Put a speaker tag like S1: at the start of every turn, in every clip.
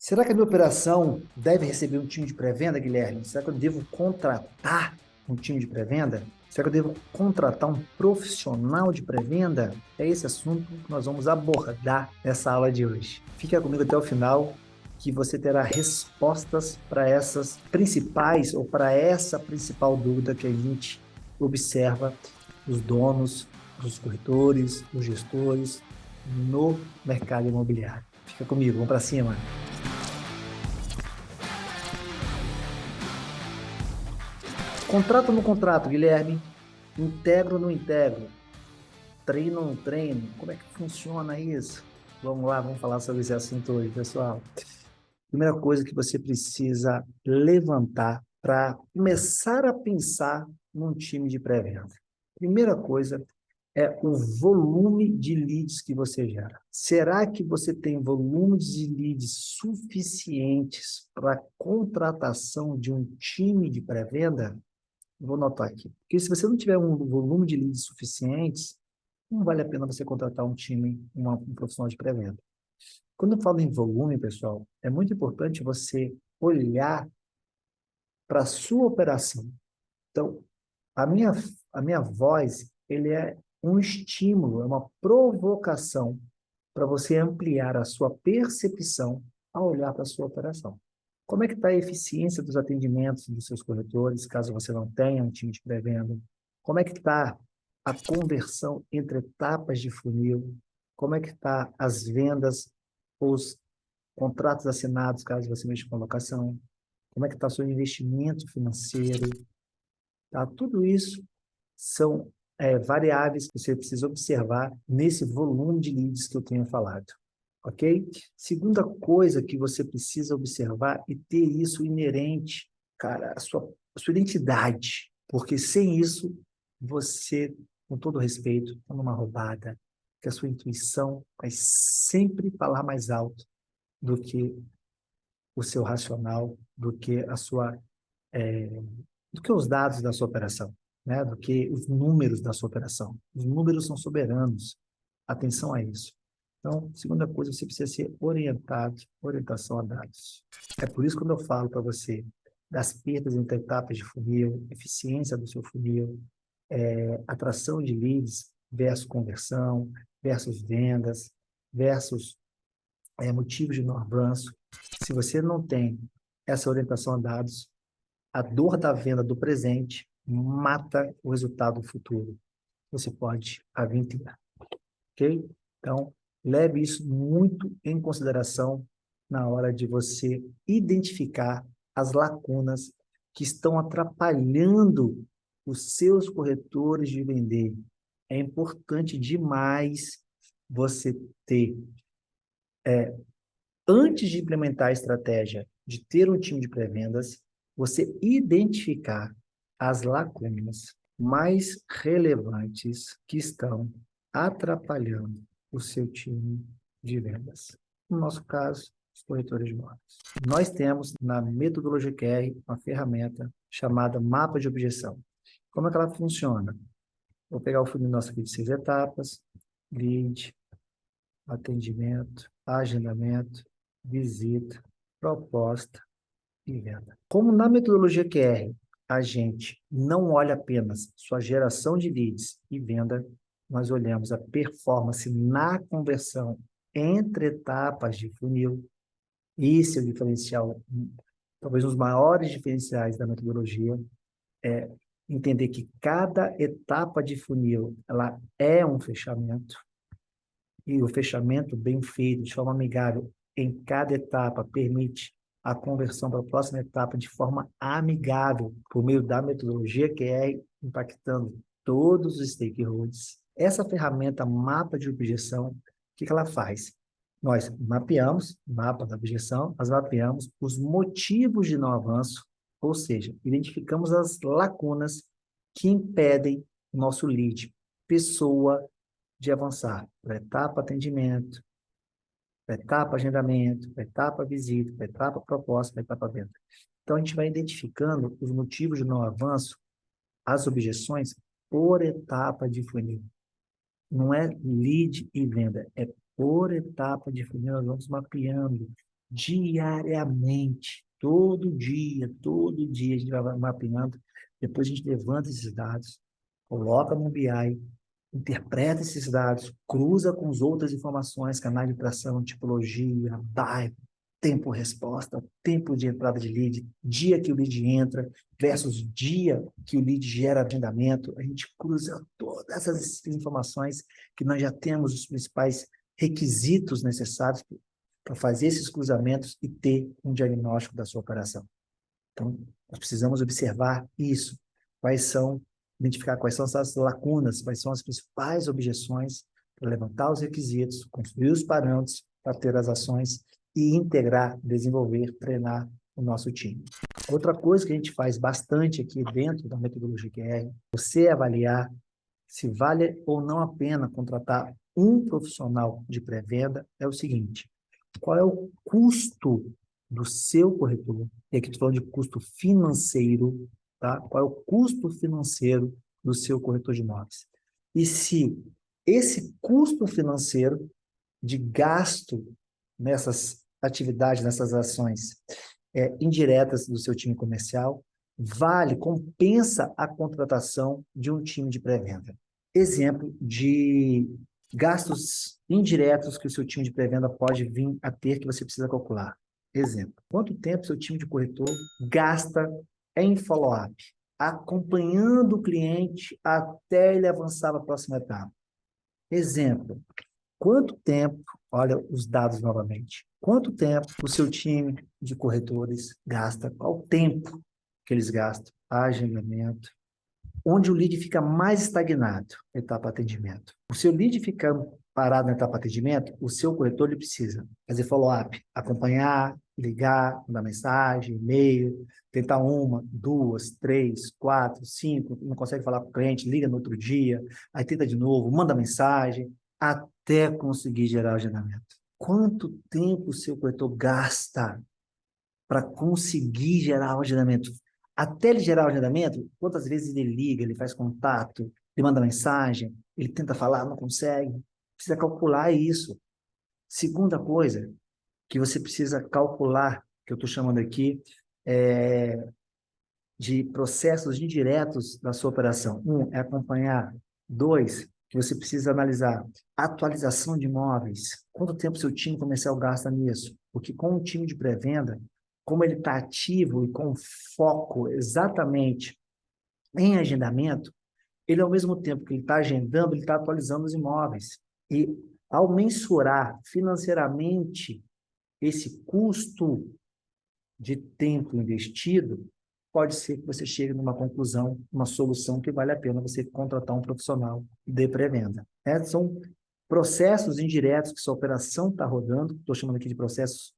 S1: Será que a minha operação deve receber um time de pré-venda, Guilherme? Será que eu devo contratar um time de pré-venda? Será que eu devo contratar um profissional de pré-venda? É esse assunto que nós vamos abordar nessa aula de hoje. Fica comigo até o final, que você terá respostas para essas principais ou para essa principal dúvida que a gente observa os donos, os corretores, os gestores no mercado imobiliário. Fica comigo, vamos para cima. Contrato ou não contrato, Guilherme? Integro ou não integro? Treino ou não treino? Como é que funciona isso? Vamos lá, vamos falar sobre esse assunto hoje, pessoal. Primeira coisa que você precisa levantar para começar a pensar num time de pré-venda. Primeira coisa é o volume de leads que você gera. Será que você tem volumes de leads suficientes para a contratação de um time de pré-venda? Vou notar aqui. Porque se você não tiver um volume de leads suficientes, não vale a pena você contratar um time, um profissional de pré-venda. Quando eu falo em volume, pessoal, é muito importante você olhar para a sua operação. Então, a minha, a minha voz, ele é um estímulo, é uma provocação para você ampliar a sua percepção ao olhar para a sua operação. Como é que está a eficiência dos atendimentos dos seus corretores, caso você não tenha um time de pré-venda? Como é que está a conversão entre etapas de funil? Como é que está as vendas, os contratos assinados, caso você mexa com locação? Como é que está o seu investimento financeiro? Tá? Tudo isso são variáveis que você precisa observar nesse volume de leads que eu tenho falado. Ok? Segunda coisa que você precisa observar e ter isso inerente, cara, a sua identidade. Porque sem isso, você, com todo respeito, está numa roubada, que a sua intuição vai sempre falar mais alto do que o seu racional, é, do que os dados da sua operação, né? Do que os números da sua operação. Os números são soberanos. Atenção a isso. Então, segunda coisa, você precisa ser orientado, orientação a dados. É por isso que quando eu falo para você das perdas entre etapas de funil, eficiência do seu funil, atração de leads versus conversão, versus vendas, versus motivos de no avanço. Se você não tem essa orientação a dados, a dor da venda do presente mata o resultado futuro. Você pode aventurar, ok? Então, leve isso muito em consideração na hora de você identificar as lacunas que estão atrapalhando os seus corretores de vender. É importante demais você ter, antes de implementar a estratégia de ter um time de pré-vendas, você identificar as lacunas mais relevantes que estão atrapalhando o seu time de vendas. No nosso caso, os corretores de imóveis. Nós temos na metodologia QR uma ferramenta chamada mapa de objeção. Como é que ela funciona? Vou pegar o funil nosso aqui de 6 etapas: lead, atendimento, agendamento, visita, proposta e venda. Como na metodologia QR a gente não olha apenas sua geração de leads e venda, nós olhamos a performance na conversão entre etapas de funil. Esse é o diferencial, talvez um dos maiores diferenciais da metodologia, é entender que cada etapa de funil ela é um fechamento, e o fechamento bem feito, de forma amigável, em cada etapa, permite a conversão para a próxima etapa de forma amigável, por meio da metodologia que é impactando todos os stakeholders. Essa ferramenta mapa de objeção, o que ela faz? Nós mapeamos, mapa da objeção, nós mapeamos os motivos de não avanço, ou seja, identificamos as lacunas que impedem o nosso lead, pessoa, de avançar para a etapa atendimento, para a etapa agendamento, para a etapa visita, para a etapa proposta, para a etapa venda. Então, a gente vai identificando os motivos de não avanço, as objeções, por etapa de funil. Não é lead e venda, é por etapa de funil, nós vamos mapeando, diariamente, todo dia a gente vai mapeando, depois a gente levanta esses dados, coloca no BI, interpreta esses dados, cruza com as outras informações, canais de tração, tipologia, bairro, tempo-resposta, tempo de entrada de lead, dia que o lead entra, versus dia que o lead gera agendamento. A gente cruza todas essas informações que nós já temos os principais requisitos necessários para fazer esses cruzamentos e ter um diagnóstico da sua operação. Então, nós precisamos observar isso. Identificar quais são essas lacunas, quais são as principais objeções, para levantar os requisitos, construir os parâmetros para ter as ações e integrar, desenvolver, treinar o nosso time. Outra coisa que a gente faz bastante aqui dentro da metodologia QR, você avaliar se vale ou não a pena contratar um profissional de pré-venda, é o seguinte: qual é o custo do seu corretor? E aqui estou falando de custo financeiro, tá? Qual é o custo financeiro do seu corretor de imóveis? E se esse custo financeiro de gasto nessas atividades, nessas ações indiretas do seu time comercial, compensa a contratação de um time de pré-venda. Exemplo de gastos indiretos que o seu time de pré-venda pode vir a ter que você precisa calcular. Exemplo, quanto tempo seu time de corretor gasta em follow-up, acompanhando o cliente até ele avançar para a próxima etapa. Exemplo, quanto tempo, olha os dados novamente, quanto tempo o seu time de corretores gasta, qual o tempo que eles gastam, agendamento, onde o lead fica mais estagnado, etapa atendimento. O seu lead fica parado na etapa atendimento, o seu corretor ele precisa fazer follow-up, acompanhar, ligar, mandar mensagem, e-mail, tentar uma, duas, três, quatro, cinco, não consegue falar com o cliente, liga no outro dia, aí tenta de novo, manda mensagem, até conseguir gerar o agendamento. Quanto tempo o seu corretor gasta para conseguir gerar o agendamento? Até ele gerar o agendamento, quantas vezes ele liga, ele faz contato, ele manda mensagem, ele tenta falar, não consegue. Precisa calcular isso. Segunda coisa que você precisa calcular, que eu estou chamando aqui, de processos indiretos da sua operação. Um, é acompanhar. Dois, que você precisa analisar atualização de imóveis. Quanto tempo seu time comercial gasta nisso? Porque com o time de pré-venda, como ele está ativo e com foco exatamente em agendamento, ele, ao mesmo tempo que ele está agendando, ele está atualizando os imóveis. E, ao mensurar financeiramente esse custo de tempo investido, pode ser que você chegue numa conclusão, uma solução que vale a pena você contratar um profissional de pré-venda. São processos indiretos que sua operação está rodando, estou chamando aqui de processos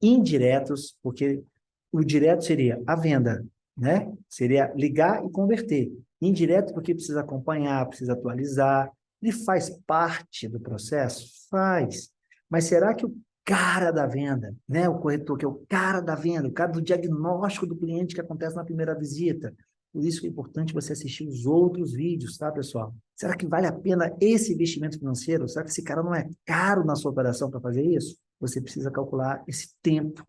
S1: indiretos, porque o direto seria a venda, né? Seria ligar e converter. Indireto porque precisa acompanhar, precisa atualizar. Ele faz parte do processo? Faz. Mas será que o cara da venda, né? O corretor que é o cara da venda, o cara do diagnóstico do cliente que acontece na primeira visita? Por isso que é importante você assistir os outros vídeos, tá, pessoal? Será que vale a pena esse investimento financeiro? Será que esse cara não é caro na sua operação para fazer isso? Você precisa calcular esse tempo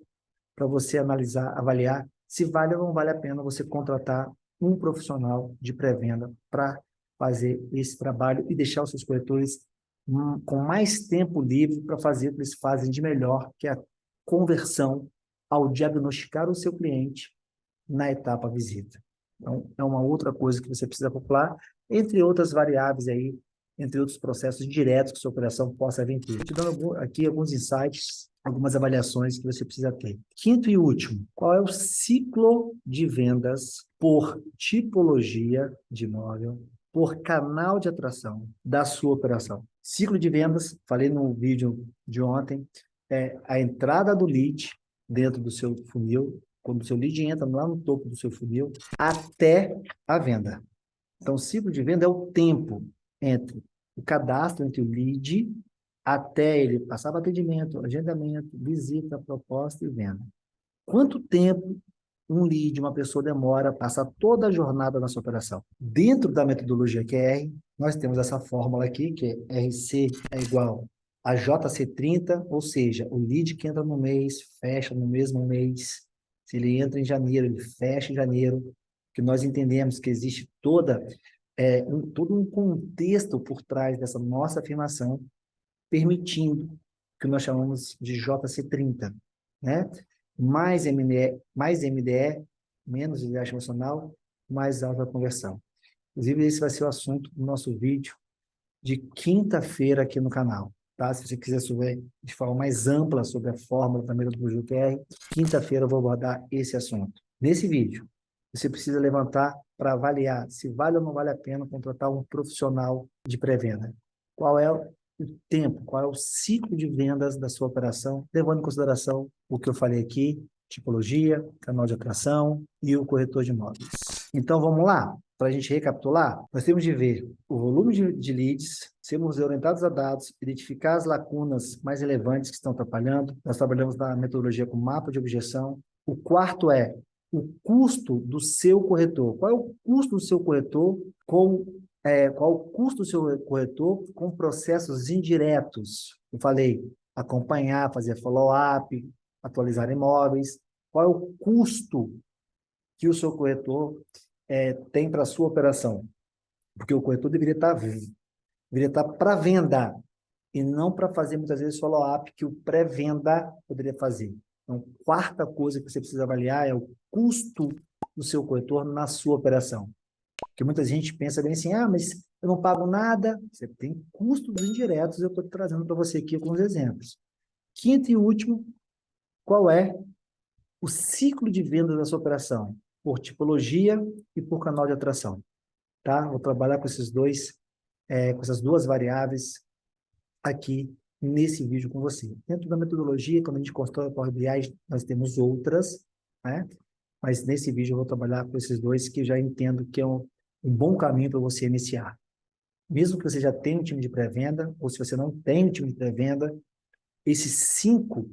S1: para você analisar, avaliar se vale ou não vale a pena você contratar um profissional de pré-venda para fazer esse trabalho e deixar os seus corretores com mais tempo livre para fazer o que eles fazem de melhor, que é a conversão ao diagnosticar o seu cliente na etapa visita. Então, é uma outra coisa que você precisa calcular, entre outras variáveis aí, entre outros processos diretos que sua operação possa vir ter. Te dando aqui alguns insights, algumas avaliações que você precisa ter. Quinto e último, qual é o ciclo de vendas por tipologia de imóvel, por canal de atração da sua operação? Ciclo de vendas, falei no vídeo de ontem, é a entrada do lead dentro do seu funil, quando o seu lead entra lá no topo do seu funil, até a venda. Então, o ciclo de venda é o tempo entre o cadastro, entre o lead, até ele passar para atendimento, agendamento, visita, proposta e venda. Quanto tempo um lead, uma pessoa demora a passar toda a jornada na sua operação? Dentro da metodologia QR, nós temos essa fórmula aqui, que é RC é igual A JC30, ou seja, o lead que entra no mês, fecha no mesmo mês. Se ele entra em janeiro, ele fecha em janeiro, que nós entendemos que existe todo um contexto por trás dessa nossa afirmação, permitindo que nós chamamos de JC30, né? Mais MDE, menos desgaste emocional, mais alta conversão. Inclusive, esse vai ser o assunto do nosso vídeo de quinta-feira aqui no canal, tá? Se você quiser saber de forma mais ampla sobre a fórmula da método QR, quinta-feira eu vou abordar esse assunto. Nesse vídeo, você precisa levantar para avaliar se vale ou não vale a pena contratar um profissional de pré-venda. Qual é o tempo, qual é o ciclo de vendas da sua operação, levando em consideração o que eu falei aqui, tipologia, canal de atração e o corretor de imóveis. Então, vamos lá? Para a gente recapitular, nós temos de ver o volume de leads, sermos orientados a dados, identificar as lacunas mais relevantes que estão atrapalhando. Nós trabalhamos na metodologia com mapa de objeção. O quarto é o custo do seu corretor. Qual é o custo do seu corretor qual o custo do seu corretor com processos indiretos? Eu falei, acompanhar, fazer follow-up, atualizar imóveis. Qual é o custo que o seu corretor tem para a sua operação? Porque o corretor deveria estar para venda e não para fazer, muitas vezes, follow-up que o pré-venda poderia fazer. Então, quarta coisa que você precisa avaliar é o custo do seu corretor na sua operação. Porque muita gente pensa bem assim, mas eu não pago nada. Você tem custos indiretos, eu estou trazendo para você aqui alguns exemplos. Quinto e último, qual é o ciclo de venda da sua operação? Por tipologia e por canal de atração. Tá? Vou trabalhar com com essas duas variáveis aqui nesse vídeo com você. Dentro da metodologia, quando a gente constrói o Power BI, nós temos outras, né? Mas nesse vídeo eu vou trabalhar com esses dois que eu já entendo que é um bom caminho para você iniciar. Mesmo que você já tenha um time de pré-venda, ou se você não tem um time de pré-venda, esses 5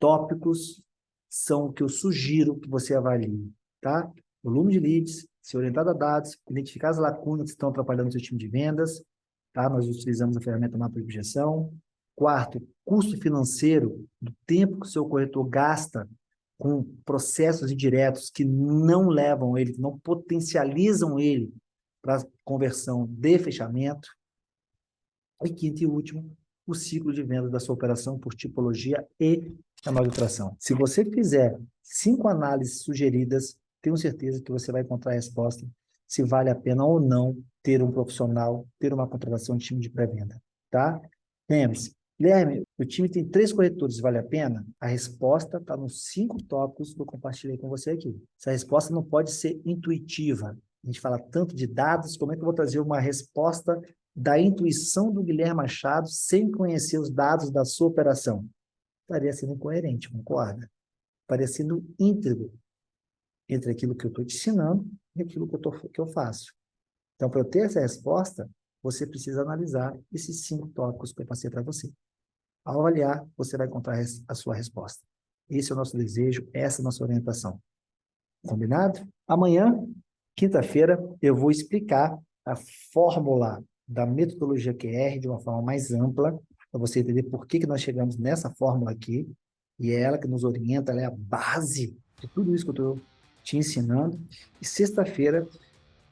S1: tópicos são o que eu sugiro que você avalie, tá? Volume de leads, ser orientado a dados, identificar as lacunas que estão atrapalhando o seu time de vendas, tá? Nós utilizamos a ferramenta mapa de objeção. Quarto, custo financeiro do tempo que o seu corretor gasta com processos indiretos que não levam ele, que não potencializam ele para conversão de fechamento. E quinto e último, o ciclo de venda da sua operação por tipologia e canal de atração. Se você fizer 5 análises sugeridas, tenho certeza que você vai encontrar a resposta se vale a pena ou não ter um profissional, ter uma contratação de time de pré-venda, tá? Lembre-se, Guilherme, o time tem 3 corretores, vale a pena? A resposta está nos 5 tópicos que eu compartilhei com você aqui. Essa resposta não pode ser intuitiva. A gente fala tanto de dados, como é que eu vou trazer uma resposta da intuição do Guilherme Machado sem conhecer os dados da sua operação? Estaria sendo incoerente, concorda? Estaria sendo íntegro entre aquilo que eu estou te ensinando e aquilo que eu faço. Então, para eu ter essa resposta, você precisa analisar esses 5 tópicos que eu passei para você. Ao avaliar, você vai encontrar a sua resposta. Esse é o nosso desejo, essa é a nossa orientação. Combinado? Amanhã, quinta-feira, eu vou explicar a fórmula da metodologia QR de uma forma mais ampla, para você entender por que nós chegamos nessa fórmula aqui, e é ela que nos orienta, ela é a base de tudo isso que eu estou te ensinando. E sexta-feira,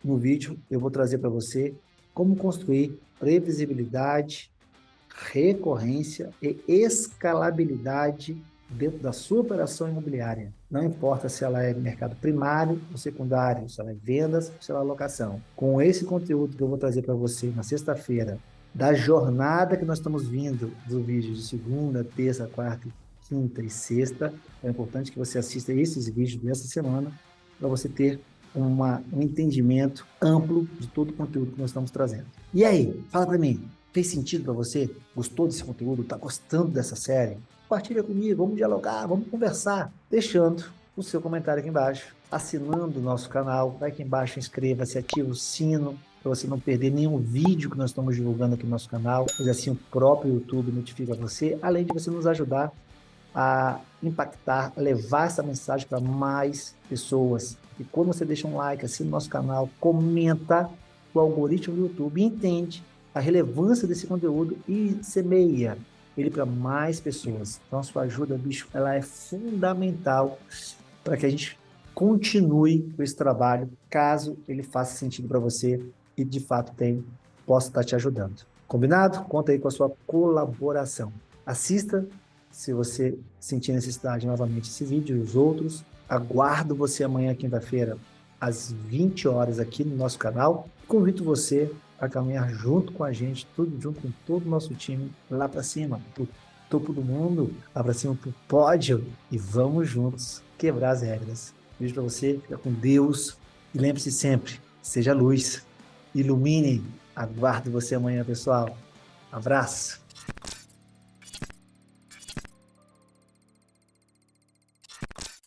S1: no vídeo, eu vou trazer para você como construir previsibilidade, recorrência e escalabilidade dentro da sua operação imobiliária. Não importa se ela é mercado primário ou secundário, se ela é vendas ou se ela é locação. Com esse conteúdo que eu vou trazer para você na sexta-feira, da jornada que nós estamos vindo do vídeo de segunda, terça, quarta, quinta e sexta, é importante que você assista esses vídeos dessa semana para você ter um entendimento amplo de todo o conteúdo que nós estamos trazendo. E aí, fala para mim, fez sentido para você? Gostou desse conteúdo? Está gostando dessa série? Compartilha comigo, vamos dialogar, vamos conversar, deixando o seu comentário aqui embaixo, assinando o nosso canal, vai aqui embaixo, inscreva-se, ativa o sino, para você não perder nenhum vídeo que nós estamos divulgando aqui no nosso canal, pois assim o próprio YouTube notifica você, além de você nos ajudar a impactar, a levar essa mensagem para mais pessoas. E quando você deixa um like, assina o nosso canal, comenta, o algoritmo do YouTube entende a relevância desse conteúdo e semeia ele para mais pessoas. Então, a sua ajuda, bicho, ela é fundamental para que a gente continue com esse trabalho, caso ele faça sentido para você e de fato possa estar te ajudando. Combinado? Conta aí com a sua colaboração. Assista, se você sentir necessidade, novamente esse vídeo e os outros. Aguardo você amanhã, quinta-feira, às 20 horas aqui no nosso canal. Convido você a caminhar junto com a gente, tudo junto com todo o nosso time, lá para cima, pro topo do mundo, lá para cima pro pódio, e vamos juntos quebrar as regras. Beijo para você, fica com Deus e lembre-se sempre, seja luz, ilumine. Aguardo você amanhã, pessoal. Abraço.